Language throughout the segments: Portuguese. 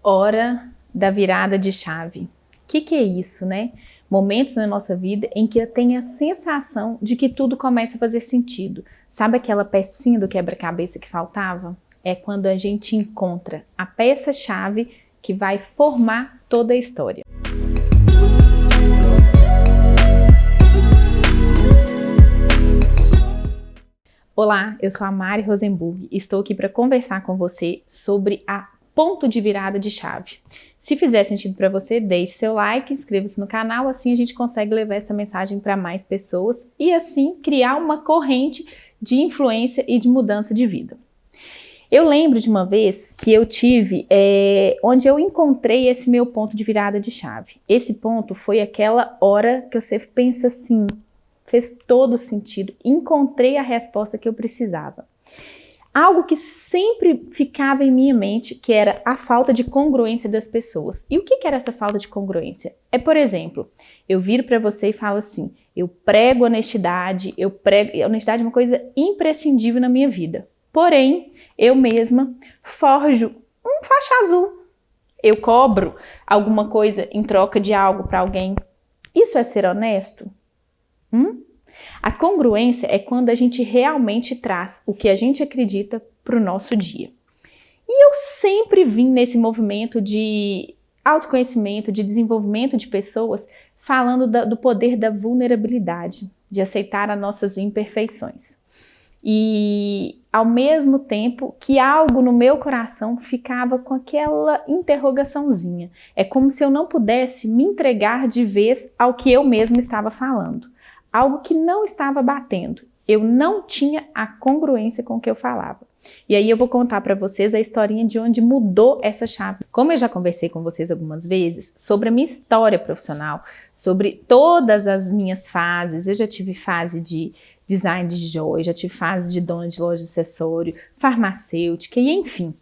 Hora da virada de chave. O que é isso, né? Momentos na nossa vida em que eu tenho a sensação de que tudo começa a fazer sentido. Sabe aquela pecinha do quebra-cabeça que faltava? É quando a gente encontra a peça-chave que vai formar toda a história. Olá, eu sou a Mari Rosenburg e estou aqui para conversar com você sobre a ponto de virada de chave. Se fizer sentido para você, deixe seu like, inscreva-se no canal, assim a gente consegue levar essa mensagem para mais pessoas e assim criar uma corrente de influência e de mudança de vida. Eu lembro de uma vez que eu tive, onde eu encontrei esse meu ponto de virada de chave. Esse ponto foi aquela hora que você pensa assim, fez todo sentido, encontrei a resposta que eu precisava. Algo que sempre ficava em minha mente, que era a falta de congruência das pessoas. E o que era essa falta de congruência? É, por exemplo, eu viro para você e falo assim, eu prego honestidade, honestidade é uma coisa imprescindível na minha vida. Porém, eu mesma forjo um faixa azul. Eu cobro alguma coisa em troca de algo para alguém. Isso é ser honesto? A congruência é quando a gente realmente traz o que a gente acredita para o nosso dia. E eu sempre vim nesse movimento de autoconhecimento, de desenvolvimento de pessoas, falando do poder da vulnerabilidade, de aceitar as nossas imperfeições. E ao mesmo tempo que algo no meu coração ficava com aquela interrogaçãozinha. É como se eu não pudesse me entregar de vez ao que eu mesma estava falando. Algo que não estava batendo. Eu não tinha a congruência com o que eu falava. E aí eu vou contar para vocês a historinha de onde mudou essa chave. Como eu já conversei com vocês algumas vezes sobre a minha história profissional, sobre todas as minhas fases, eu já tive fase de design de joia, já tive fase de dona de loja de acessório, farmacêutica e enfim.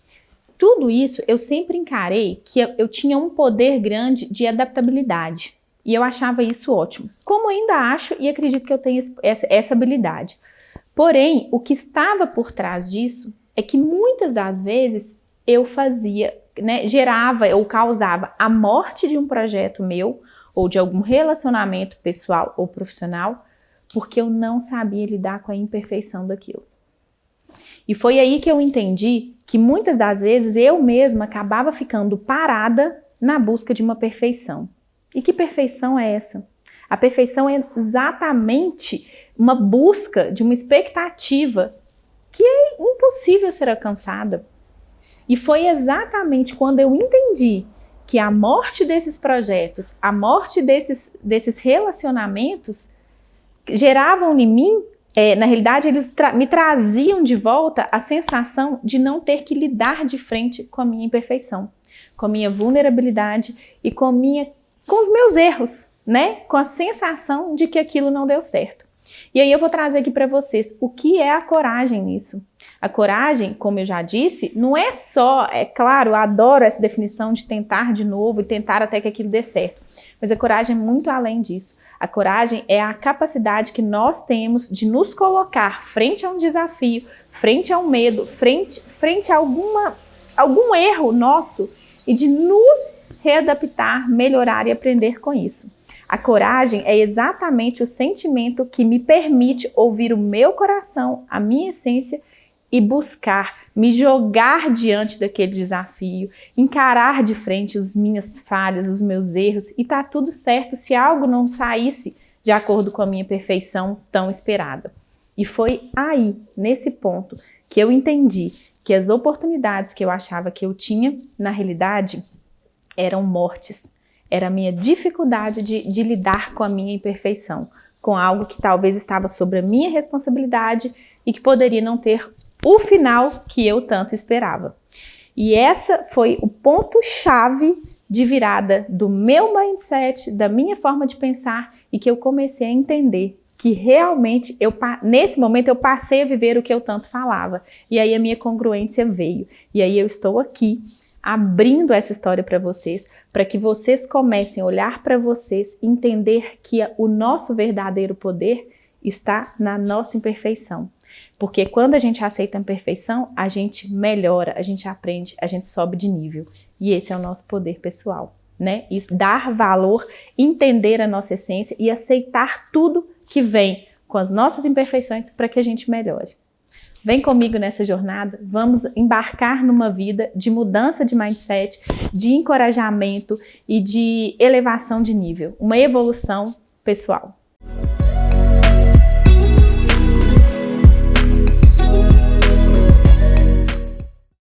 Tudo isso eu sempre encarei que eu tinha um poder grande de adaptabilidade. E eu achava isso ótimo. Como ainda acho e acredito que eu tenho essa habilidade. Porém, o que estava por trás disso é que muitas das vezes eu fazia, gerava ou causava a morte de um projeto meu ou de algum relacionamento pessoal ou profissional porque eu não sabia lidar com a imperfeição daquilo. E foi aí que eu entendi que muitas das vezes eu mesma acabava ficando parada na busca de uma perfeição. E que perfeição é essa? A perfeição é exatamente uma busca de uma expectativa que é impossível ser alcançada. E foi exatamente quando eu entendi que a morte desses projetos, a morte desses relacionamentos geravam em mim, na realidade eles me traziam de volta a sensação de não ter que lidar de frente com a minha imperfeição, com a minha vulnerabilidade e com os meus erros, com a sensação de que aquilo não deu certo. E aí eu vou trazer aqui para vocês o que é a coragem nisso. A coragem, como eu já disse, não é só, claro, eu adoro essa definição de tentar de novo e tentar até que aquilo dê certo, mas a coragem é muito além disso. A coragem é a capacidade que nós temos de nos colocar frente a um desafio, frente a um medo, frente a algum erro nosso e de nos readaptar, melhorar e aprender com isso. A coragem é exatamente o sentimento que me permite ouvir o meu coração, a minha essência e buscar, me jogar diante daquele desafio, encarar de frente as minhas falhas, os meus erros e tá tudo certo se algo não saísse de acordo com a minha perfeição tão esperada. E foi aí, nesse ponto, que eu entendi que as oportunidades que eu achava que eu tinha, na realidade, eram mortes. Era a minha dificuldade de lidar com a minha imperfeição, com algo que talvez estava sobre a minha responsabilidade e que poderia não ter o final que eu tanto esperava. E essa foi o ponto-chave de virada do meu mindset, da minha forma de pensar e que eu comecei a entender que realmente, nesse momento, eu passei a viver o que eu tanto falava. E aí a minha congruência veio. E aí eu estou aqui, abrindo essa história para vocês, para que vocês comecem a olhar para vocês, entender que o nosso verdadeiro poder está na nossa imperfeição. Porque quando a gente aceita a imperfeição, a gente melhora, a gente aprende, a gente sobe de nível. E esse é o nosso poder pessoal, né? E dar valor, entender a nossa essência e aceitar tudo que vem com as nossas imperfeições para que a gente melhore. Vem comigo nessa jornada, vamos embarcar numa vida de mudança de mindset, de encorajamento e de elevação de nível, uma evolução pessoal.